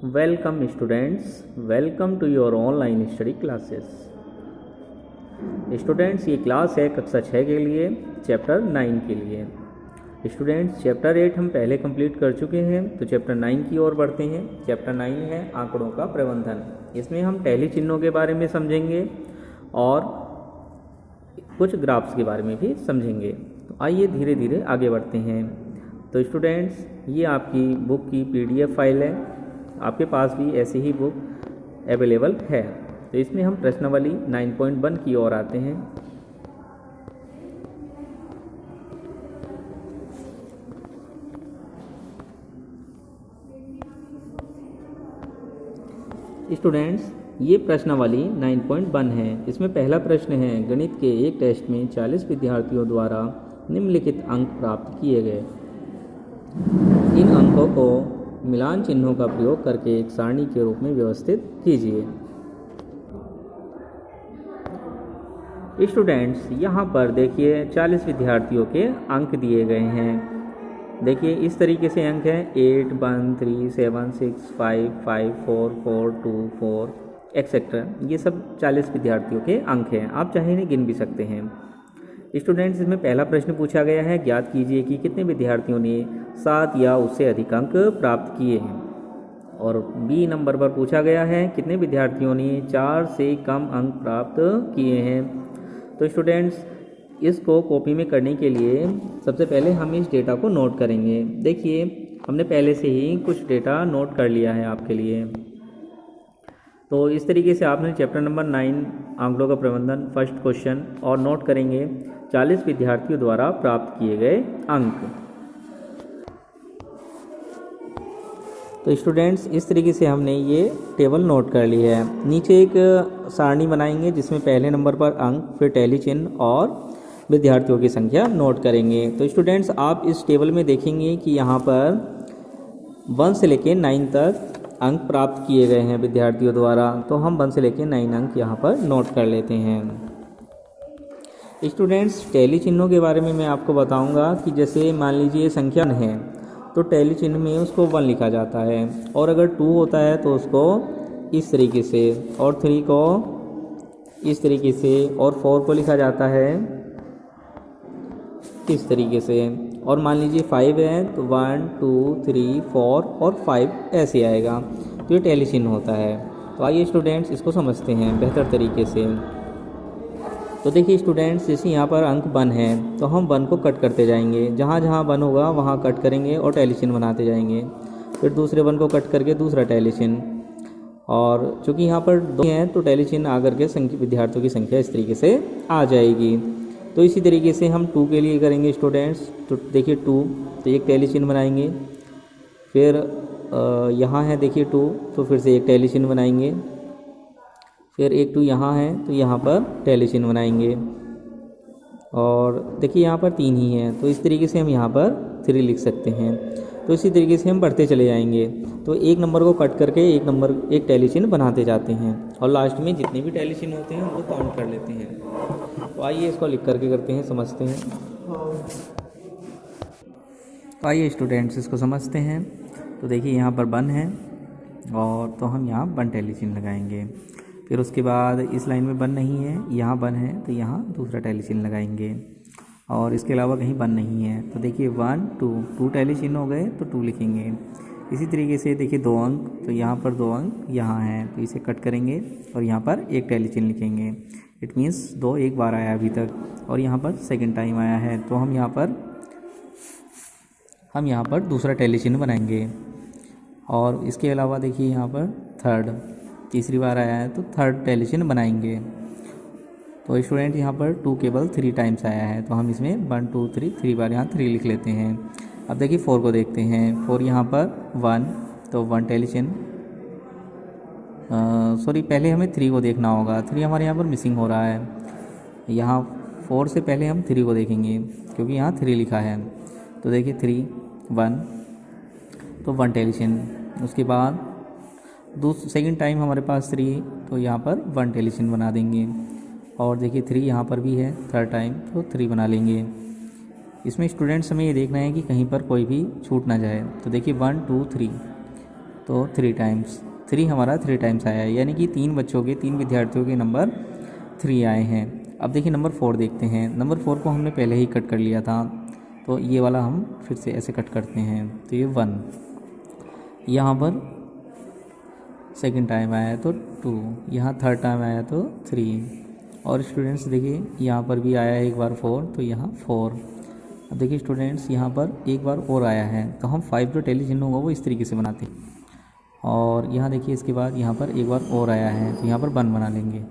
Welcome students, welcome to your online study classes. Students ये class है कक्षा 6 के लिए चैप्टर 9 के लिए। स्टूडेंट्स चैप्टर 8 हम पहले कंप्लीट कर चुके हैं, तो चैप्टर 9 की ओर बढ़ते हैं। चैप्टर 9 है आंकड़ों का प्रबंधन। इसमें हम टैली चिन्हों के बारे में समझेंगे और कुछ ग्राफ्स के बारे में भी समझेंगे। तो आइए धीरे धीरे आगे बढ़ते हैं। तो स्टूडेंट्स ये आपकी बुक की PDF फाइल है, आपके पास भी ऐसी ही बुक अवेलेबल है। तो इसमें हम प्रश्नावली 9.1 की ओर आते हैं। स्टूडेंट्स ये प्रश्नावली 9.1 है। इसमें पहला प्रश्न है, गणित के एक टेस्ट में 40 विद्यार्थियों द्वारा निम्नलिखित अंक प्राप्त किए गए। इन अंकों को मिलान चिन्हों का प्रयोग करके एक सारणी के रूप में व्यवस्थित कीजिए। स्टूडेंट्स यहाँ पर देखिए 40 विद्यार्थियों के अंक दिए गए हैं। देखिए इस तरीके से अंक हैं 8, 1, 3, 7, 6, 5, 5, 4, 4, 2, 4 एक्सेट्रा। ये सब 40 विद्यार्थियों के अंक हैं। आप चाहे इन्हें गिन भी सकते हैं। स्टूडेंट्स इसमें पहला प्रश्न पूछा गया है, ज्ञात कीजिए कि कितने विद्यार्थियों ने 7 या उससे अधिक अंक प्राप्त किए हैं। और बी नंबर पर पूछा गया है, कितने विद्यार्थियों ने 4 से कम अंक प्राप्त किए हैं। तो स्टूडेंट्स इसको कॉपी में करने के लिए सबसे पहले हम इस डेटा को नोट करेंगे। देखिए हमने पहले से ही कुछ डेटा नोट कर लिया है आपके लिए। तो इस तरीके से आपने चैप्टर नंबर 9 आंकड़ों का प्रबंधन फर्स्ट क्वेश्चन और नोट करेंगे 40 विद्यार्थियों द्वारा प्राप्त किए गए अंक। तो स्टूडेंट्स इस तरीके से हमने ये टेबल नोट कर ली है। नीचे एक सारणी बनाएंगे जिसमें पहले नंबर पर अंक, फिर टैली चिन्ह और विद्यार्थियों की संख्या नोट करेंगे। तो स्टूडेंट्स आप इस टेबल में देखेंगे कि यहाँ पर 1 से लेकर 9 तक अंक प्राप्त किए गए हैं विद्यार्थियों द्वारा। तो हम 1 से लेकर 9 अंक यहाँ पर नोट कर लेते हैं। स्टूडेंट्स टैली चिन्हों के बारे में मैं आपको बताऊंगा कि जैसे मान लीजिए संख्या है तो टैली चिन्ह में उसको 1 लिखा जाता है, और अगर 2 होता है तो उसको इस तरीके से, और 3 को इस तरीके से, और 4 को लिखा जाता है इस तरीके से। और मान लीजिए 5 है तो 1, 2, 3, 4 और 5 ऐसे आएगा। तो ये टैली चिन्ह होता है। तो आइए स्टूडेंट्स इसको समझते हैं बेहतर तरीके से। तो देखिए स्टूडेंट्स जैसे यहाँ पर अंक 1 है तो हम 1 को कट करते जाएंगे। जहाँ जहाँ 1 होगा वहाँ कट करेंगे और टैली चिन्ह बनाते जाएंगे। फिर दूसरे 1 को कट करके दूसरा टैली चिन्ह, और चूँकि यहाँ पर 2 हैं तो टैली चिन्ह आकर के विद्यार्थियों की संख्या इस तरीके से आ जाएगी। तो इसी तरीके से हम 2 के लिए करेंगे स्टूडेंट्स। तो देखिए 2, तो एक टैली चिन्ह बनाएंगे। फिर यहाँ है देखिए 2, तो फिर से एक टैली चिन्ह बनाएंगे। फिर एक 2 यहाँ है तो यहाँ पर टैली चिन्ह बनाएंगे। और देखिए यहाँ पर 3 ही हैं तो इस तरीके से हम यहाँ पर 3 लिख सकते हैं। तो इसी तरीके से हम बढ़ते चले जाएंगे। तो एक नंबर को कट करके एक टैली चिन्ह बनाते जाते हैं, और लास्ट में जितने भी टैली चिन्ह होते हैं उनको काउंट कर लेते हैं। तो आइए इसको लिख करके करते हैं, समझते हैं। तो आइए स्टूडेंट्स इसको समझते हैं। तो देखिए यहाँ पर 1 है, और तो हम यहाँ 1 टैली चिन्ह लगाएंगे। फिर उसके बाद इस लाइन में 1 नहीं है, यहाँ 1 है तो यहाँ दूसरा टैली चिन्ह लगाएंगे। और इसके अलावा कहीं 1 नहीं है तो देखिए 1, 2 टैली चिन्ह हो गए तो 2 लिखेंगे। इसी तरीके से देखिए 2 अंक, तो यहाँ पर 2 अंक यहाँ हैं तो इसे कट करेंगे और यहाँ पर एक टैली चिन्ह लिखेंगे। इट मीन्स 2 एक बार आया अभी तक, और यहाँ पर सेकंड टाइम आया है तो हम यहाँ पर दूसरा टैली चिन्ह बनाएंगे। और इसके अलावा देखिए यहाँ पर थर्ड, तीसरी बार आया है तो थर्ड टैली चिन्ह बनाएंगे। तो स्टूडेंट यहाँ पर 2 केवल 3 टाइम्स आया है तो हम इसमें 1, 2, 3 बार यहाँ 3 लिख लेते हैं। अब देखिए 4 को देखते हैं। 4 यहाँ पर 1, तो 1 टैली चिन्ह, सॉरी पहले हमें 3 को देखना होगा। 3 हमारे यहाँ पर मिसिंग हो रहा है। यहाँ 4 से पहले हम 3 को देखेंगे क्योंकि यहाँ 3 लिखा है। तो देखिए 3, 1, तो 1 टैली चिन्ह। उसके बाद सेकंड टाइम हमारे पास 3, तो यहाँ पर 1 टैली चिन्ह बना देंगे। और देखिए 3 यहाँ पर भी है थर्ड टाइम, तो 3 बना लेंगे। इसमें स्टूडेंट्स हमें ये देखना है कि कहीं पर कोई भी छूट ना जाए। तो देखिए 1, 2, 3, तो 3 टाइम्स 3 हमारा 3 टाइम्स आया है, यानी कि 3 विद्यार्थियों के नंबर 3 आए हैं। अब देखिए नंबर 4 देखते हैं। नंबर 4 को हमने पहले ही कट कर लिया था, तो ये वाला हम फिर से ऐसे कट करते हैं। तो ये 1, यहाँ पर सेकंड टाइम आया तो 2, यहाँ थर्ड टाइम आया तो 3, और स्टूडेंट्स देखिए यहाँ पर भी आया है एक बार 4, तो यहाँ 4। अब देखिए स्टूडेंट्स यहाँ पर एक बार और आया है, तो हम 5 जो टैली चिन्ह होगा वो इस तरीके से बनाते हैं। और यहाँ देखिए इसके बाद यहाँ पर एक बार और आया है, तो यहाँ पर 1 बना लेंगे।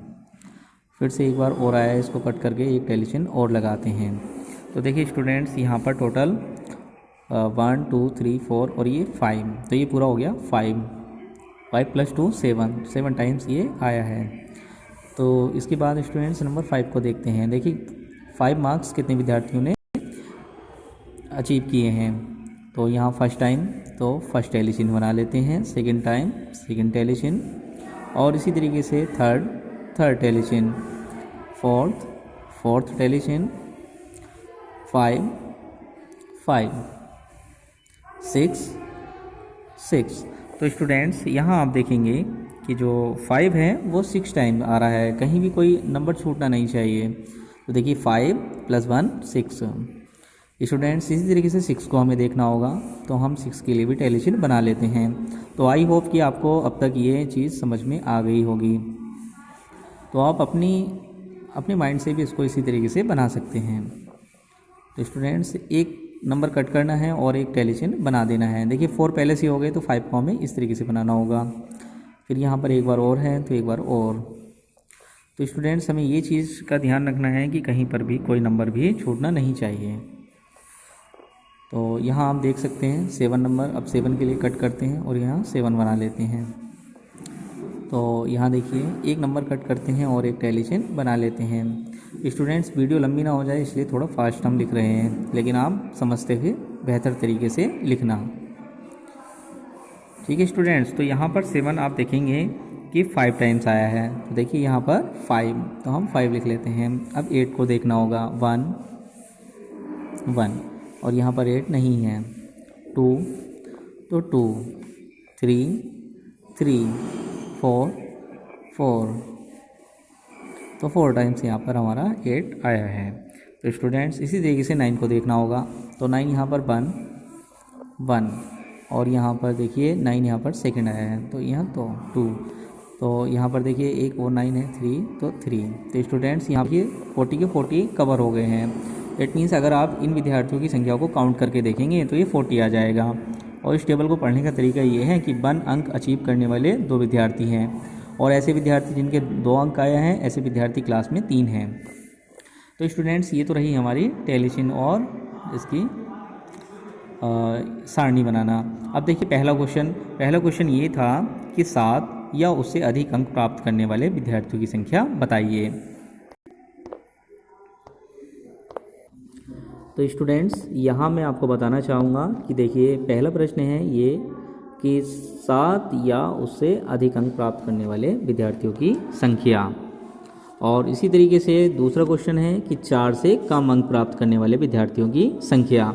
फिर से एक बार और आया है, इसको कट करके एक टैली चिन्ह और लगाते हैं। तो देखिए स्टूडेंट्स यहाँ पर टोटल 1 2 3 4 और ये 5, तो ये पूरा हो गया 5 + 2 7 टाइम्स ये आया है। तो इसके बाद स्टूडेंट्स नंबर 5 को देखते हैं। देखिए 5 मार्क्स कितने विद्यार्थियों ने अचीव किए हैं। तो यहाँ फर्स्ट टाइम तो फर्स्ट टैली चिन्ह बना लेते हैं, सेकंड टाइम सेकंड टैली चिन्ह, और इसी तरीके से थर्ड टैली चिन्ह, फोर्थ टैली चिन्ह, 5 6। तो स्टूडेंट्स यहाँ आप देखेंगे कि जो 5 है वो 6 टाइम आ रहा है, कहीं भी कोई नंबर छूटना नहीं चाहिए। तो देखिए 5 + 1 6। स्टूडेंट्स इसी तरीके से 6 को हमें देखना होगा, तो हम 6 के लिए भी टैली चिन्ह बना लेते हैं। तो आई होप कि आपको अब तक ये चीज़ समझ में आ गई होगी। तो आप अपने माइंड से भी इसको इसी तरीके से बना सकते हैं। तो स्टूडेंट्स एक नंबर कट करना है और एक टैली चिन्ह बना देना है। देखिए 4 पहले से हो गए, तो 5 को हमें इस तरीके से बनाना होगा। फिर यहाँ पर एक बार और है, तो एक बार और। तो स्टूडेंट्स हमें ये चीज़ का ध्यान रखना है कि कहीं पर भी कोई नंबर भी छूटना नहीं चाहिए। तो यहाँ आप देख सकते हैं 7 नंबर, अब 7 के लिए कट करते हैं और यहाँ 7 बना लेते हैं। तो यहाँ देखिए एक नंबर कट करते हैं और एक टैली चिन्ह बना लेते हैं। स्टूडेंट्स वीडियो लंबी ना हो जाए इसलिए थोड़ा फास्ट हम लिख रहे हैं, लेकिन आप समझते हुए बेहतर तरीके से लिखना, ठीक है स्टूडेंट्स। तो यहाँ पर 7 आप देखेंगे कि 5 टाइम्स आया है, तो देखिए यहाँ पर 5, तो हम 5 लिख लेते हैं। अब 8 को देखना होगा, 1 और यहाँ पर 8 नहीं है, 2 तो 2, 3 4 तो 4 टाइम्स यहाँ पर हमारा 8 आया है। तो स्टूडेंट्स इसी तरीके से 9 को देखना होगा, तो 9 यहाँ पर 1 और यहाँ पर देखिए 9 यहाँ पर सेकंड आया है, तो यहाँ तो 2, तो यहाँ पर देखिए एक और 9 है 3, तो 3। तो स्टूडेंट्स यहाँ ये 40 के 40 कवर हो गए हैं। इट मीन्स अगर आप इन विद्यार्थियों की संख्या को काउंट करके देखेंगे तो ये 40 आ जाएगा। और इस टेबल को पढ़ने का तरीका ये है कि 1 अंक अचीव करने वाले 2 विद्यार्थी हैं, और ऐसे विद्यार्थी जिनके 2 अंक आए हैं, ऐसे विद्यार्थी क्लास में 3 हैं। तो स्टूडेंट्स ये तो रही हमारी टैली चिन्ह और इसकी सारणी बनाना। अब देखिए पहला क्वेश्चन ये था कि 7 या उससे अधिक अंक प्राप्त करने वाले विद्यार्थियों की संख्या बताइए। तो स्टूडेंट्स यहाँ मैं आपको बताना चाहूँगा कि देखिए पहला प्रश्न है ये कि 7 या उससे अधिक अंक प्राप्त करने वाले विद्यार्थियों की संख्या, और इसी तरीके से दूसरा क्वेश्चन है कि 4 से कम अंक प्राप्त करने वाले विद्यार्थियों की संख्या।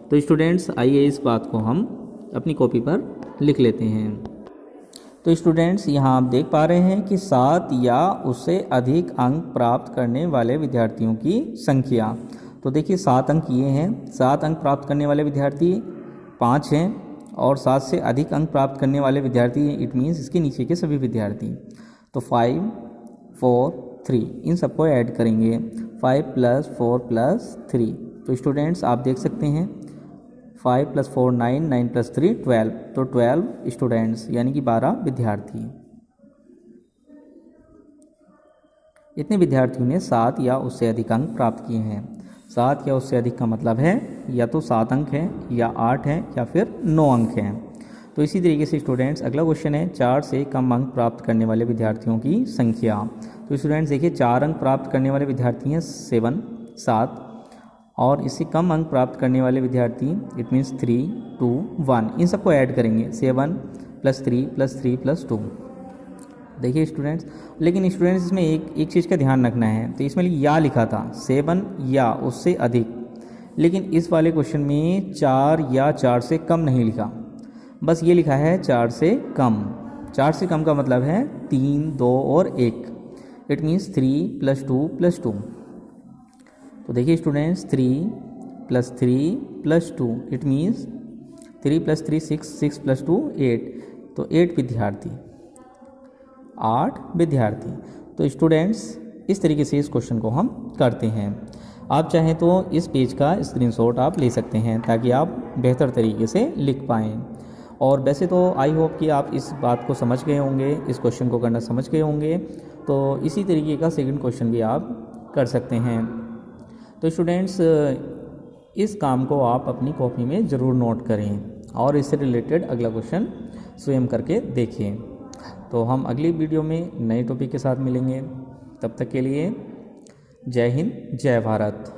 तो स्टूडेंट्स आइए इस बात को हम अपनी कॉपी पर लिख लेते हैं। तो स्टूडेंट्स यहाँ आप देख पा रहे हैं कि 7 या उससे अधिक अंक प्राप्त करने वाले विद्यार्थियों की संख्या। तो देखिए 7 अंक ये हैं, 7 अंक प्राप्त करने वाले विद्यार्थी 5 हैं, और 7 से अधिक अंक प्राप्त करने वाले विद्यार्थी इट मीन्स इसके नीचे के सभी विद्यार्थी। तो 5 4 3 इन सबको ऐड करेंगे, 5 + 4 + 3। तो स्टूडेंट्स आप देख सकते हैं 5 + 4 9, 9 + 3 12, तो 12 स्टूडेंट्स यानी कि 12 विद्यार्थी। इतने विद्यार्थियों ने 7 या उससे अधिक अंक प्राप्त किए हैं। 7 या उससे अधिक का मतलब है या तो 7 अंक है, या 8 है, या फिर 9 अंक हैं। तो इसी तरीके से स्टूडेंट्स अगला क्वेश्चन है 4 से कम अंक प्राप्त करने वाले विद्यार्थियों की संख्या। तो स्टूडेंट्स देखिए 4 अंक प्राप्त करने वाले विद्यार्थी हैं 7, और इससे कम अंक प्राप्त करने वाले विद्यार्थी इट मीन्स 3 2 1, इन सबको ऐड करेंगे 7 + 3 + 3 + 2। देखिए स्टूडेंट्स, लेकिन स्टूडेंट्स इसमें एक चीज़ का ध्यान रखना है। तो इसमें या लिखा था 7 या उससे अधिक, लेकिन इस वाले क्वेश्चन में 4 या 4 से कम नहीं लिखा। बस ये लिखा है 4 से कम। 4 से कम का मतलब है 3, 2 और 1। It means 3 + 2 + 2। तो देखिए स्टूडेंट्स, 3 + 3 + 2 इट मीन्स 3 + 3 6, 6 + 2 8। तो 8 विद्यार्थी, 8 विद्यार्थी। तो स्टूडेंट्स इस तरीके से इस क्वेश्चन को हम करते हैं। आप चाहें तो इस पेज का स्क्रीनशॉट आप ले सकते हैं ताकि आप बेहतर तरीके से लिख पाएँ। और वैसे तो आई होप कि आप इस बात को समझ गए होंगे, इस क्वेश्चन को करना समझ गए होंगे। तो इसी तरीके का सेकंड क्वेश्चन भी आप कर सकते हैं। तो स्टूडेंट्स इस काम को आप अपनी कॉपी में ज़रूर नोट करें और इससे रिलेटेड अगला क्वेश्चन स्वयं करके देखें। तो हम अगली वीडियो में नए टॉपिक के साथ मिलेंगे। तब तक के लिए जय हिंद, जय भारत।